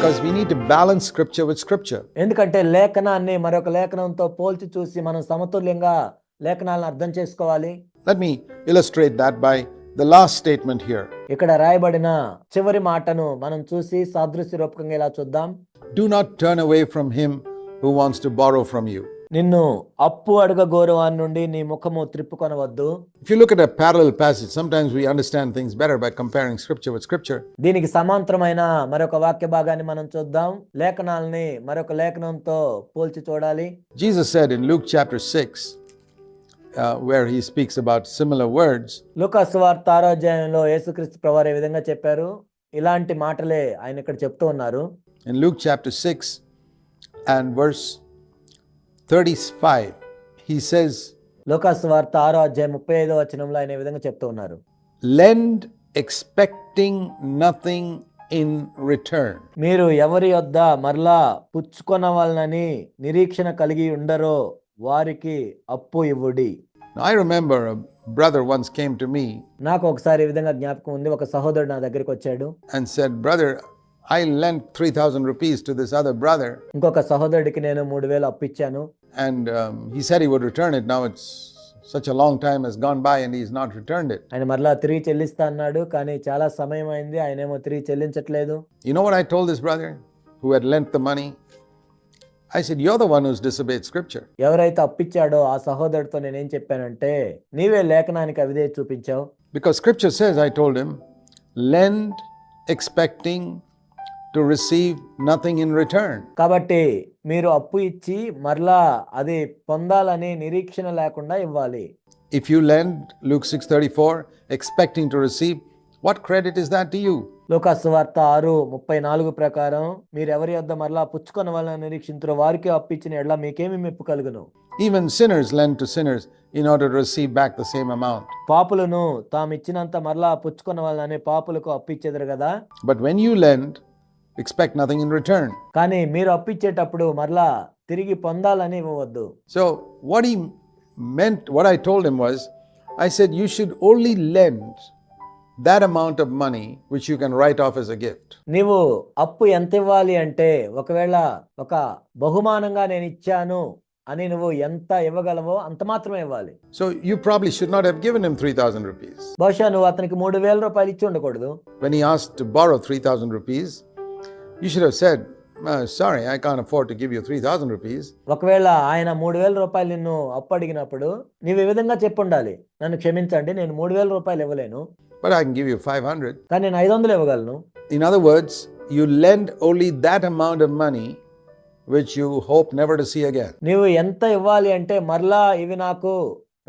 Because we need to balance scripture with scripture. ఎందుకంటే లేఖనాన్ని మరొక లేఖనంతో పోల్చి చూసి మనం సమతుల్యంగా లేఖనాలను అర్థం చేసుకోవాలి. Let me illustrate that by the last statement here. ఇక్కడ రాయబడిన చివరి మాటను మనం చూసి సాదృశ్య రూపకంగా ఇలా చూద్దాం. Do not turn away from him who wants to borrow from you. నిన్ను అప్పు అడగగోరు వాని నుండి నీ ముఖము త్రిప్పుకొనవద్దు. If you look at a parallel passage, sometimes we understand things better by comparing scripture with scripture. దీనికి సమాంతరమైన మరొక వాక్య భాగాన్ని మనం చూద్దాం. లేఖనాలని మరొక లేఖనంతో పోల్చి చూడాలి. Jesus said in Luke chapter 6, where he speaks about similar words, లూకా సువార్త 6వ అధ్యాయంలో యేసుక్రీస్తు ప్రభువారు ఈ విధంగా చెప్పారు. ఇలాంటి మాటలే ఆయన ఇక్కడ చెప్తూ ఉన్నారు. in Luke chapter 6 and verse 35, he says, లూకా సువార్త 6వ అధ్యాయం 35వ వచనంలో ఆయన ఈ విధంగా చెప్తూ ఉన్నారు. lend expecting nothing in return. మీరు ఎవరి యొద్ద మరలా పుచ్చుకొనవలనని నిరీక్షణ కలిగి ఉండరో వారికి అప్పు ఇవ్వుడి. Now, I remember a brother once came to me నాకు ఒకసారి ఈ విధంగా జ్ఞాపకం ఉంది. ఒక సహోదరుడు నా దగ్గరికి వచ్చాడు. and said, brother, I lent 3,000 rupees to this other brother, ఇంకొక సహోదరుడికి నేను 3,000 అప్పు ఇచ్చాను. and he said he would return it. Now it's such a long time has gone by and he's not returned it. ఆయన మరలా తిరిగి చెల్లిస్తా అన్నాడు, కానీ చాలా సమయం అయింది, ఆయనేమో తిరిగి చెల్లించట్లేదు. You know what I told this brother who had lent the money? I said, you're the one who's disobeyed scripture. ఎవరైతే అప్పిచ్చాడో ఆ సహోదరుడితో నేనేం చెప్పానంటే, నీవే లేఖనానికి అవిధేయత చూపించావు. Because scripture says, I told him, lend expecting to receive nothing in return. కాబట్టి మీరు అప్పు ఇచ్చి మరలా అది పొందాలని నిరీక్షణ లేకుండా ఇవ్వాలి. If you lend, Luke 6:34, expecting to receive, what credit is that to you? లూకా సువార్త 6:34 ప్రకారం మీరు ఎవరి యొద్ద మరలా పుచ్చుకొనవలన నిరీక్షింతురో వారికి అప్పు ఇచ్చిన ఎడల మీకేమి మెప్పు కలుగును? Even sinners lend to sinners in order to receive back the same amount. పాపులను తాము ఇచ్చినంత మరలా పుచ్చుకొనవలనని పాపులకు అప్పు ఇచ్చేదరు కదా. But when you lend, expect nothing in return. కానీ మీరు అప్పు ఇచ్చేటప్పుడు మరలా తిరిగి పొందాలని ఇవ్వవద్దు. So what he meant, what I told him was, I said you should only lend that amount of money which you can write off as a gift. నీవు అప్పు ఎంత ఇవ్వాలి అంటే, ఒకవేళ ఒక బహుమానంగా నేను ఇచ్చాను అని నువ్వు ఎంత ఇవ్వగలవో అంత మాత్రమే ఇవ్వాలి. So you probably should not have given him 3,000 rupees. బహుశా నువ్వు అతనికి 3,000 రూపాయలు ఇచ్చి ఉండకూడదు. When he asked to borrow 3,000 rupees, you should have said, sorry, I can't afford to give you 3,000 rupees. ఒకవేళ ఆయన 3,000 రూపాయలు నిన్ను అప్పు అడిగినప్పుడు నీవు ఈ విధంగా చెప్పుండాలి, నన్ను క్షమించండి, నేను 3,000 రూపాయలు ఇవ్వలేను, but I can give you 500. కానీ నేను 500 ఇవ్వగలను. In other words, you lend only that amount of money which you hope never to see again. నీవు ఎంత ఇవ్వాలి అంటే, మరలా ఇవి నాకు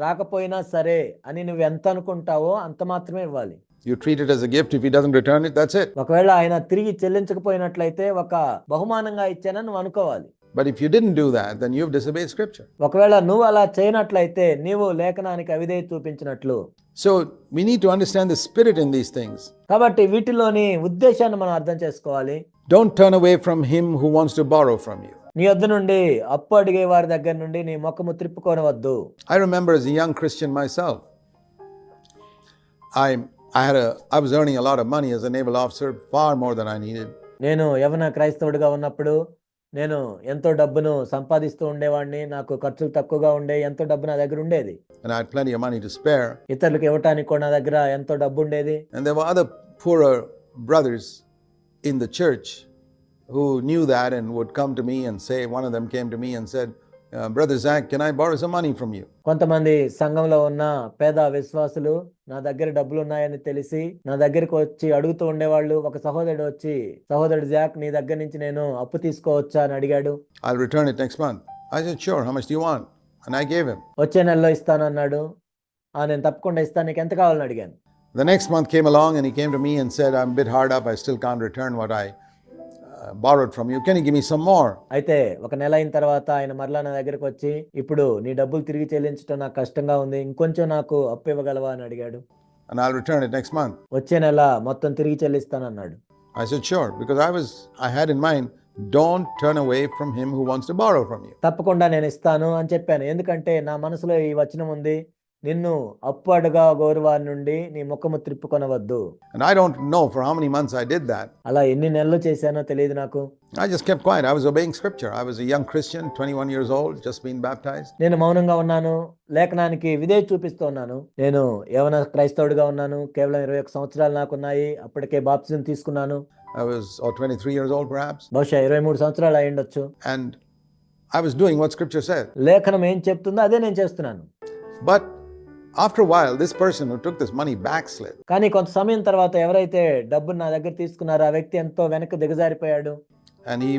రాకపోయినా సరే అని నువ్వు ఎంత అనుకుంటావో అంత మాత్రమే ఇవ్వాలి. You treat it as a gift. If he doesn't return it, that's it. ఒకవేళ ఆయన తిరిగి చెల్లించకపోయినట్లయితే ఒక బహుమానంగా ఇచ్చానని నువ్వు అనుకోవాలి. But if you didn't do that, then you've disobeyed scripture. ఒకవేళ నువ్వు అలా చేయనట్లయితే నీవు లేఖనానికి అవిధేయత చూపించినట్లు. So we need to understand the spirit in these things. కాబట్టి వీటిలోని ఉద్దేశాన్ని మనం అర్థం చేసుకోవాలి. Don't turn away from him who wants to borrow from you. నీ వద్ద నుండి అప్పు అడిగే వారి దగ్గర నుండి నీ ముఖము త్రిప్పుకోనవద్దు. I remember as a young Christian myself, I was earning a lot of money as a naval officer, far more than I needed. నేను యవన క్రైస్తవుడిగా ఉన్నప్పుడు నేను ఎంతో డబ్బును సంపాదిస్తూ ఉండేవాడిని. నాకు ఖర్చులు తక్కువగా ఉండే, ఎంతో డబ్బు నా దగ్గర ఉండేది. And I had plenty of money to spare. ఇతరులకు ఇవ్వటానికి కూడా నా దగ్గర ఎంతో డబ్బు ఉండేది. And there were other poorer brothers in the church who knew that and would come to me and say, one of them came to me and said, Brother Zach, can I borrow some money from you? కొంతమంది సంఘంలో ఉన్న పేద విశ్వాసులు నా దగ్గర డబ్బులు ఉన్నాయని తెలిసి నా దగ్గరికి వచ్చి అడుగుతూ ఉండేవాళ్ళు. ఒక సహోదరుడు వచ్చి, సహోదరుడు జాక్, నీ దగ్గర నుంచి నేను అప్పు తీసుకోవచ్చా అని అడిగాడు. I'll return it next month. I said, sure, how much do you want? And I gave him. వచ్చే నెలలో ఇస్తాను అన్నాడు. నేను తప్పకుండా ఇస్తాను, నీకు ఎంత కావాలని అడిగాను. The next month came along and he came to me and said, I'm a bit hard up, I still can't return what I borrowed from you. Can you give me some more? అయితే ఒక నెల అయిన తర్వాత ఆయన మరలా నా దగ్గరికి వచ్చి, ఇప్పుడు నీ డబ్బులు తిరిగి చెల్లించడం నాకు కష్టంగా ఉంది, ఇంకొంచెం నాకు అప్పు ఇవ్వగలవా అని అడిగాడు. And I'll return it next month. వచ్చే నెల మొత్తం తిరిగి చెల్లిస్తాను అన్నాడు. I said, sure, because I had in mind, don't turn away from him who wants to borrow from you. తప్పకుండా నేను ఇస్తాను అని చెప్పాను. ఎందుకంటే నా మనసులో ఈ వచనం ఉంది, నిన్ను అప్పు అడగా గోరువారి నుండి నీ ముఖము త్రిప్పుకొనవద్దు. And I don't know for how many months I did that. అలా ఎన్ని నెలలు చేశానో తెలియదు నాకు. I just kept quiet. I was obeying scripture. I was a young Christian, 21 years old, just been baptized. నేను మౌనంగా ఉన్నాను, లేఖనానికి విధేయత చూపిస్తూ ఉన్నాను. నేను యవన క్రైస్తవుడిగా ఉన్నాను, కేవలం 21 సంవత్సరాలు నాకున్నాయి, అప్పటికే బాప్తిజం తీసుకున్నాను. I was 23 years old perhaps. బహుశా 23 సంవత్సరాలు అయి ఉండొచ్చు. And I was doing what scripture said. లేఖనం ఏం చెప్తుందో అదే నేను చేస్తున్నాను. But after a while, this person who took this money backslid. కానీ కొంత సమయం తర్వాత ఎవరైతే డబ్బును నా దగ్గర తీసుకున్నారో ఆ వ్యక్తి ఎంతో వెనక్కి దిగజారిపోయాడు. And he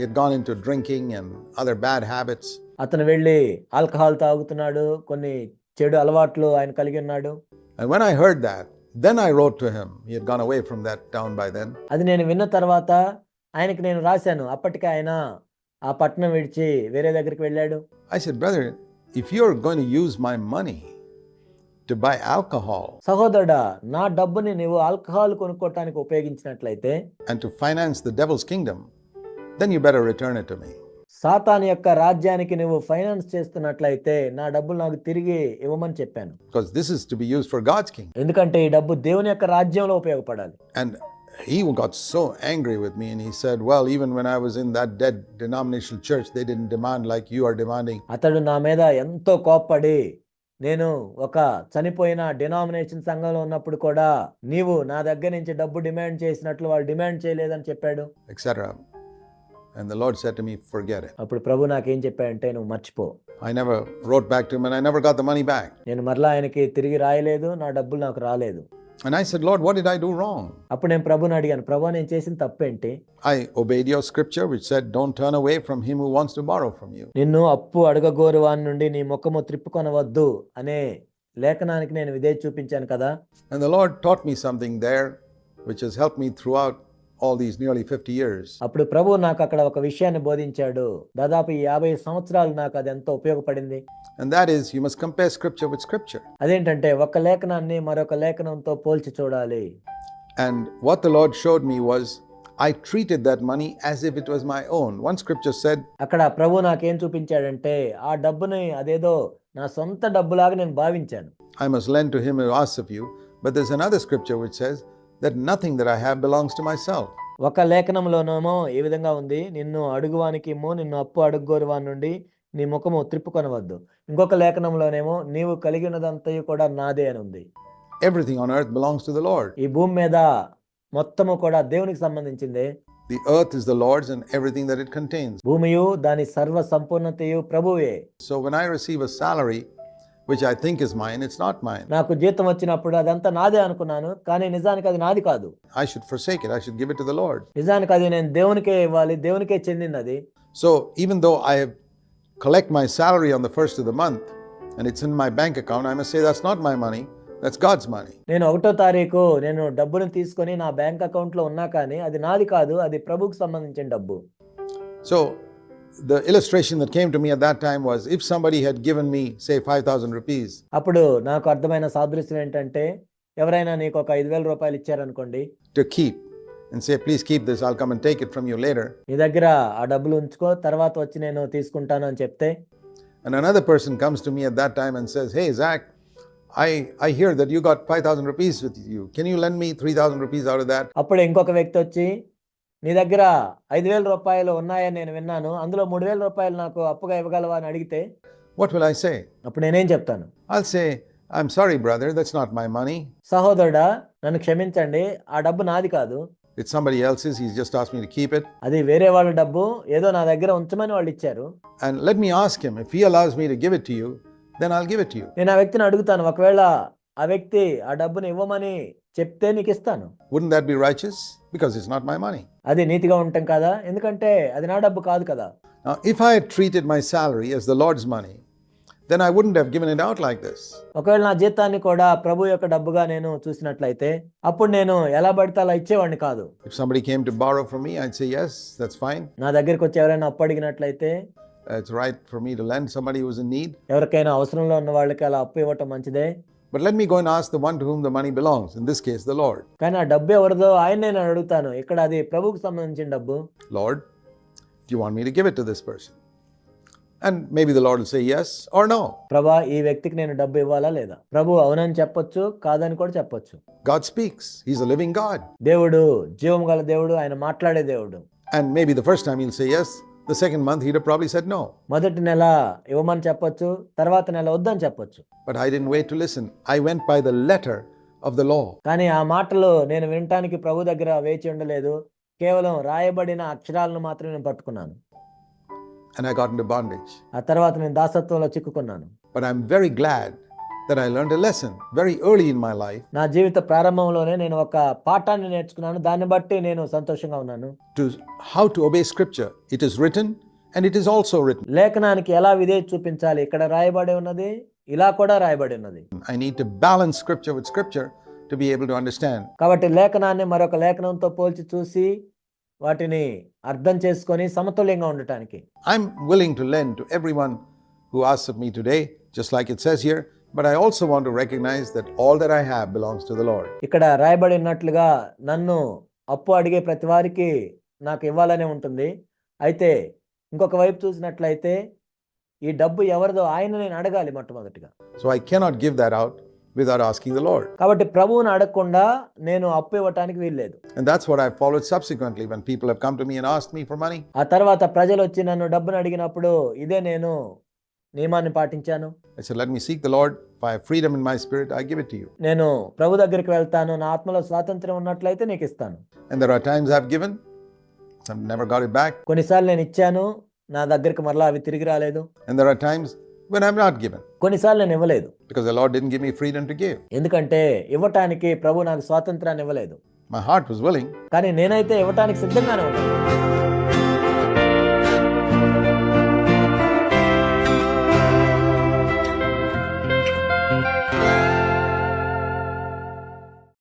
had gone into drinking and other bad habits. అతను వెళ్ళి ఆల్కహాల్ తాగుతున్నాడు, కొన్ని చెడు అలవాట్లు ఆయన కలిగి ఉన్నాడు. And when I heard that, then I wrote to him. He had gone away from that town by then. అది నేను విన్న తర్వాత ఆయనకి నేను రాశాను. అప్పటికే ఆయన ఆ పట్టణం విడిచి వేరే దగ్గరికి వెళ్ళాడు. I said, brother, if you're going to use my money to buy alcohol సహోదరుడా, నా డబ్బుని నీవు ఆల్కహాల్ కొనుక్కోవటానికి ఉపయోగించినట్లయితే and to finance the devil's kingdom, then you better return it to me. సాతాను యొక్క రాజ్యానికి నువ్వు ఫైనాన్స్ చేస్తున్నట్లయితే నా డబ్బులు నాకు తిరిగి ఇవ్వమని చెప్పాను. Because this is to be used for God's kingdom. ఎందుకంటే ఈ డబ్బు దేవుని యొక్క రాజ్యంలో ఉపయోగపడాలి. And he got so angry with me and he said, well, even when I was in that dead denominational church, they didn't demand like you are demanding. అతడు నా మీద ఎంతో కోప్పడి, నేను ఒక చనిపోయిన డినామినేషన్ సంఘంలో ఉన్నప్పుడు కూడా నీవు నా దగ్గర నుంచి డబ్బు డిమాండ్ చేసినట్లు వాళ్ళు డిమాండ్ చేయలేదని చెప్పాడు, etc. And the Lord said to me, forget it. అప్పుడు ప్రభు నాకేం చెప్పాడంటే, నువ్వు మర్చిపో. I never wrote back to him and I never got the money back. నేను మరలా ఆయనకి తిరిగి రాయలేదు, నా డబ్బులు నాకు రాలేదు. And I said, Lord, what did I do wrong? అప్పుడు నేను ప్రభుని అడిగాను, ప్రభు నేను చేసిన తప్పేంటి? I obeyed your scripture which said, don't turn away from him who wants to borrow from you. నిన్ను అప్పు అడగగోరు వాని నుండి నీ ముఖము త్రిప్పుకొనవద్దు అనే లేఖనానికి నేను విధేయత చూపించాను కదా. And the Lord taught me something there which has helped me throughout all these nearly 50 years. అప్పుడు ప్రభు నాకు అక్కడ ఒక విషయాన్ని బోధించాడు. దాదాపు 50 సంవత్సరాలు నాకు అది ఎంతో ఉపయోగపడింది. And that is, you must compare scripture with scripture. అదేంటంటే ఒక లేఖనాన్ని మరొక లేఖనంతో పోల్చి చూడాలి. And what the Lord showed me was, I treated that money as if it was my own. One scripture said, అక్కడ ప్రభు నాకేం చూపించాడంటే ఆ డబ్బుని అదేదో నా సొంత డబ్బులాగా నేను భావించాను. I must lend to him who asks of you. But there's another scripture which says that nothing that I have belongs to myself. ఒక లేఖనంలోనేమో ఈ విధంగా ఉంది, నిన్ను అడుగువానికి ఇమ్ము, నిన్ను అప్పు అడుగుగోరు వాని నుండి నీ ముఖము త్రిప్పుకొనవద్దు. ఇంకొక లేఖనంలోనేమో నీవు కలిగి ఉన్నదంతయు కూడా నాదే అని ఉంది. Everything on earth belongs to the Lord. ఈ భూమి మీద మొత్తము కూడా దేవునికి సంబంధించిందే. The earth is the Lord's and everything that it contains. భూమియు దాని సర్వ సంపూర్ణతయు ప్రభువే. So when I receive a salary which I think is mine, it's not mine. నాకు జీతం వచ్చినప్పుడు అదంతా నాదే అనుకున్నాను, కానీ నిజానికి అది నాది కాదు. I should forsake it. I should give it to the Lord. నిజానికి అది నేను దేవునికే ఇవ్వాలి, దేవునికే చెందింది అది. So even though I collect my salary on the first of the month and it's in my bank account, I must say that's not my money, that's God's money. నేను 1వ తారీఖు నేను డబ్బును తీసుకొని నా బ్యాంక్ అకౌంట్ లో ఉన్నా కానీ అది నాది కాదు, అది ప్రభువుకు సంబంధించిన డబ్బు. So the illustration that came to me at that time was, if somebody had given me say 5,000 rupees. అప్పుడు నాకు అర్థమైన సాదృశ్యం ఏంటంటే, ఎవరైనా నీకు ఒక 5,000 రూపాయలు ఇచ్చారనుకోండి, to keep and say, please keep this, I'll come and take it from you later. నీ దగ్గర ఆ డబ్బులు ఉంచుకో, తర్వాత వచ్చి నేను తీసుకుంటాను అని చెప్తే, and another person comes to me at that time and says, hey Zach, I hear that you got 5,000 rupees with you, can you lend me 3,000 rupees out of that? అప్పుడు ఇంకొక వ్యక్తి వచ్చి, నీ దగ్గర 5,000 రూపాయలు ఉన్నాయని నేను విన్నాను, అందులో 3,000 రూపాయలు నాకు అప్పుగా ఇవ్వగలవా అని అడిగితే, what will I say? అప్పుడు నేనేం చెప్తాను? I'll say, I'm sorry brother, that's not my money. సహోదరుడా, నన్ను క్షమించండి, ఆ డబ్బు నాది కాదు, it's somebody else's, he's just asked me to keep it. అది వేరే వాళ్ళ డబ్బు, ఏదో నా దగ్గర ఉంచమని వాళ్ళు ఇచ్చారు. And let me ask him, if he allows me to give it to you, then I'll give it to you. నేను ఆ వ్యక్తిని అడుగుతాను, ఒకవేళ ఆ వ్యక్తి ఆ డబ్బుని ఇవ్వమని చెప్తే నీకు ఇస్తాను. Wouldn't that be righteous? Because it's not my money. అది నీతిగా ఉంటాం కదా, ఎందుకంటే అది నా డబ్బు కాదు కదా. Now, if I had treated my salary as the Lord's money, then I wouldn't have given it out like this. ఒకవేళ నా జీతాన్ని కూడా ప్రభు యొక్క డబ్బుగా నేను చూసినట్లయితే, అప్పుడు నేను ఎలా పడితే అలా ఇచ్చేవాడిని కాదు. If somebody came to borrow from me, I'd say, yes, that's fine. నా దగ్గరికి వచ్చి ఎవరైనా అప్పు అడిగినట్లయితే, It's right for me to lend somebody who's in need. ఎవరికైనా అవసరంలో ఉన్న వాళ్ళకి అలా అప్పు ఇవ్వటం మంచిదే. But let me go and ask the one to whom the money belongs, in this case, the Lord. కానీ ఆ డబ్బు ఎవరిదో ఆయన నేను అడుగుతాను, ఇక్కడ అది ప్రభువుకు సంబంధించిన డబ్బు. Lord, do you want me to give it to this person? And maybe the Lord will say yes or no. ప్రభా ఈ వ్యక్తికి నేను డబ్బు ఇవ్వాలా లేదా? ప్రభు అవునని చెప్పొచ్చు, కాదని కూడా చెప్పొచ్చు. God speaks. He's a living God. దేవుడు జీవం గల దేవుడు, ఆయన మాట్లాడే దేవుడు. And maybe the first time he'll say yes, the second month he'd have probably said no. మొదటి నెల ఇవ్వమని చెప్పొచ్చు, తర్వాత నెల వద్దని చెప్పొచ్చు. But I didn't wait to listen. I went by the letter of the law. కానీ ఆ మాటలు నేను వినటానికి ప్రభు దగ్గర వేచి ఉండలేదు. కేవలం రాయబడిన అక్షరాలను మాత్రమే నేను పట్టుకున్నాను. And I got into bondage. ఆ తర్వాత నేను దాసత్వంలో చిక్కుకున్నాను. But I'm very glad that I learned a lesson very early in my life. నా జీవిత ప్రారంభంలోనే నేను ఒక పాఠాన్ని నేర్చుకున్నాను. దాన్ని బట్టి నేను సంతోషంగా ఉన్నాను. To how to obey scripture. It is written and it is also written. లేఖనానికి ఎలా విధేయత చూపించాలి, ఇక్కడ రాయబడి ఉన్నది, ఇలా కూడా రాయబడి ఉన్నది. I need to balance scripture with scripture to be able to understand. కాబట్టి లేఖనాన్ని మరొక లేఖనంతో పోల్చి చూసి వాటిని అర్థం చేసుకొని సమతుల్యంగా ఉండటానికి. I'm willing to lend to everyone who asks of me today, just like it says here, but I also want to recognize that all that I have belongs to the Lord. ఇక్కడ రాయబడినట్లుగా నన్ను అప్పు అడిగే ప్రతి వారికి నాకు ఇవ్వాలనే ఉంటుంది. అయితే ఇంకొక వైపు చూసినట్లయితే ఈ డబ్బు ఎవరిదో ఆయన నేను అడగాలి మొట్టమొదటిగా. So I cannot give that out without asking the Lord. కాబట్టి ప్రభువుని అడగకుండా నేను అప్పు ఇవ్వటానికి వీల్లేదు. And that's what I followed subsequently when people have come to me and asked me for money. ఆ తర్వాత ప్రజలు వచ్చి నన్ను డబ్బును అడిగినప్పుడు ఇదే నేను నియమాన్ని పాటించాను. I said, let me seek the Lord. If I have freedom in my spirit, I give it to you. నేను ప్రభు దగ్గరికి వెళ్తాను, నా ఆత్మలో స్వాతంత్రం ఉన్నట్లయితే నీకు ఇస్తాను. And there are times I've given, some never got it back. కొన్నిసార్లు నేను ఇచ్చాను, నా దగ్గరికి మరలా అవి తిరిగి రాలేదు. And there are times when I'm not given, కొన్నిసార్లు నేను ఇవ్వలేదు. because the Lord didn't give me freedom to give. ఎందుకంటే ఇవ్వటానికి ప్రభు నాకు స్వాతంత్రాన్ని ఇవ్వలేదు. My heart was willing, కానీ నేనైతే ఇవ్వటానికి సిద్ధంగానే ఉన్నాను.